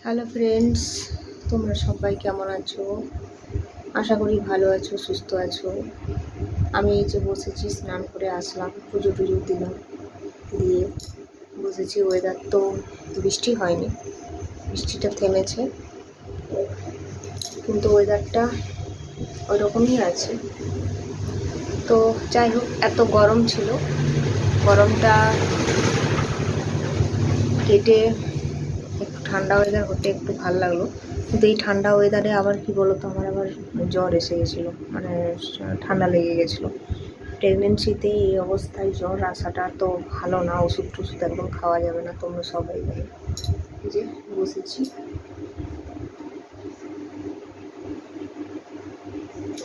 Hello friends, তোমরা সবাই কেমন আছো? আশা করি ভালো আছো, সুস্থ আছো। আমি এই যে বসেছি, স্নান করে আসলাম, পুজো টুজো দিলাম, দিয়ে বসেছি। ওয়েদার তো বৃষ্টি হয়নি, বৃষ্টিটা থেমেছে, কিন্তু ওয়েদারটা ওই রকমই আছে। তো যাই হোক, এত গরম ছিল, গরমটা কেটে একটু ঠান্ডা ওয়েদার হতে একটু ভালো লাগলো। কিন্তু এই ঠান্ডা ওয়েদারে আবার কি বলতো, আমার আবার জ্বর এসে গেছিলো, মানে ঠান্ডা লেগে গেছিলো। প্রেগনেন্সিতে এই অবস্থায় জ্বর আসাটা তো ভালো না, ওষুধ টষুধ একদম খাওয়া যাবে না, তোমরা সবাই জানো। যে বসেছি,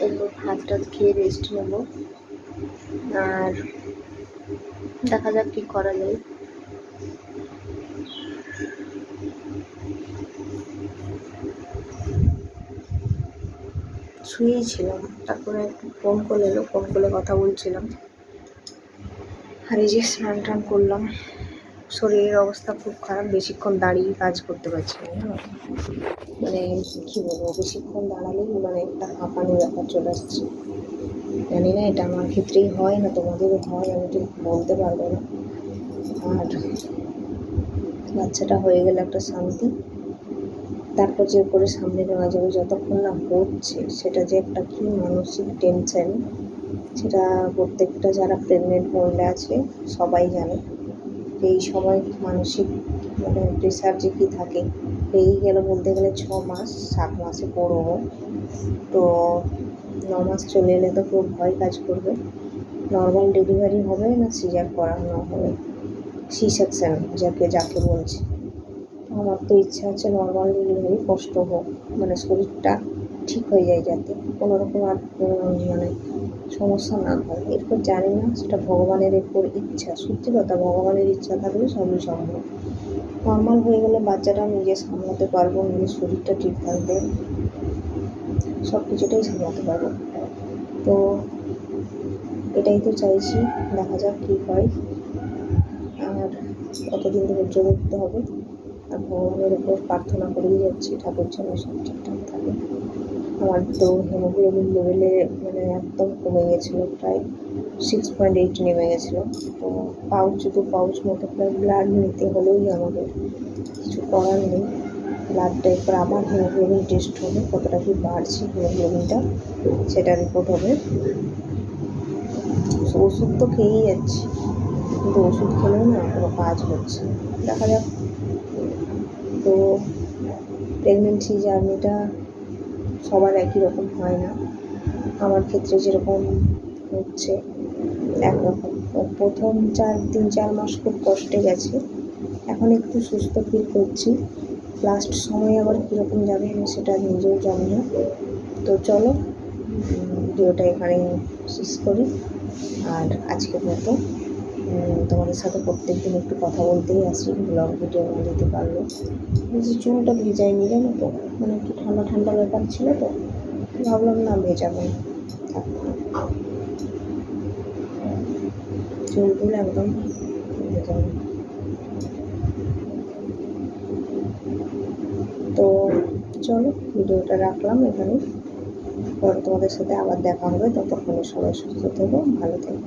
এরপর ভাত টাত খেয়ে রেস্ট নেব, আর দেখা যাক কী করা যায়। শুয়েই ছিলাম, তারপরে একটু ফোন করে এলো, ফোন করে কথা বলছিলাম। আর এই যে স্নান টান করলাম। শরীরের অবস্থা খুব খারাপ, বেশিক্ষণ দাঁড়িয়ে কাজ করতে পারছি না। মানে কী বলবো, বেশিক্ষণ দাঁড়ালেই মানে একটা হাঁপানি ব্যাপার চলে আসছে। জানি না এটা আমার ক্ষেত্রেই হয় না তোমাদেরও হয়, আমি ঠিক বলতে পারবো না। আর বাচ্চাটা হয়ে গেলে একটা শান্তি, তারপর যে করে সামনে নেওয়া যাবে, যতক্ষণ না হচ্ছে সেটা যে একটা কী মানসিক টেনশন, সেটা প্রত্যেকটা যারা প্রেগনেন্ট মহিলা আছে সবাই জানে। এই সময় মানসিক মানে প্রেশার যে কী থাকে। এই গেল বলতে গেলে 6 মাস, 7 মাসে পড়বো, তো 9 মাস চলে এলে তো খুব ভয় কাজ করবে। নর্মাল ডেলিভারি হবে না সিজার করানো হবে, সি সেকশন যাকে বলছি। আমার তো ইচ্ছা আছে নর্মাল ডেলিভারি, কষ্ট হোক, মানে শরীরটা ঠিক হয়ে যায়, যাতে কোনো রকম আর মানে সমস্যা না হয়। এরপর জানি না, সেটা ভগবানের এরপর ইচ্ছা। সত্যি কথা, ভগবানের ইচ্ছা থাকলে সবই সম্ভব। নর্মাল হয়ে গেলে বাচ্চাটা নিজে সামলাতে পারবো, নিজের শরীরটা ঠিক থাকবে, সব কিছুটাই সামলাতে পারবো। তো এটাই তো চাইছি, দেখা যাক কী হয়। আর কতদিন ধৈর্য ধরতে হবে, আর ভগবানের উপর প্রার্থনা করেই যাচ্ছি, ঠাকুর যেন সব ঠিকঠাক থাকে। আমার তো হিমোগ্লোবিন লেভেলে মানে একদম কমে গেছিলো, প্রায় 6.8 নেমে গেছিলো। তো পাউচ মতো প্রায় ব্লাড নিতে হলেই আমাদের, কিছু করার নেই। ব্লাডটা এরপর আবার হিমোগ্লোবিন টেস্ট হবে, কতটা কি বাড়ছে হিমোগ্লোবিনটা, সেটা রিপোর্ট হবে। ওষুধ তো খেয়েই যাচ্ছি, কিন্তু ওষুধ খেলেও না কোনো কাজ হচ্ছে, দেখা যাক। তো প্রেগনেন্সি জার্নিটা সবার একই রকম হয় না, আমার ক্ষেত্রে যেরকম হচ্ছে একরকম। প্রথম 3-4 মাস খুব কষ্টে গেছে, এখন একটু সুস্থ ফিল করছি। লাস্ট সময় আবার কীরকম যাবে আমি সেটা নিজেও জানি না। তো চলো ভিডিওটা এখানেই শেষ করি। আর আজকের মতো তোমাদের সাথে প্রত্যেকদিন একটু কথা বলতেই আসি, ব্লগ ভিডিও না দিতে পারলো। যে চুলটা ভেজাইনি জানো তো, মানে একটু ঠান্ডা ঠান্ডা ব্যাপার ছিল, তো ভাবলাম না ভেজাবো, চুলগুলো একদম ভেজানো। তো চলো ভিডিওটা রাখলাম এখানে, পরে তোমাদের সাথে আবার দেখা হবে। ততক্ষণে সবাই সুস্থ থেকো, ভালো থেকো।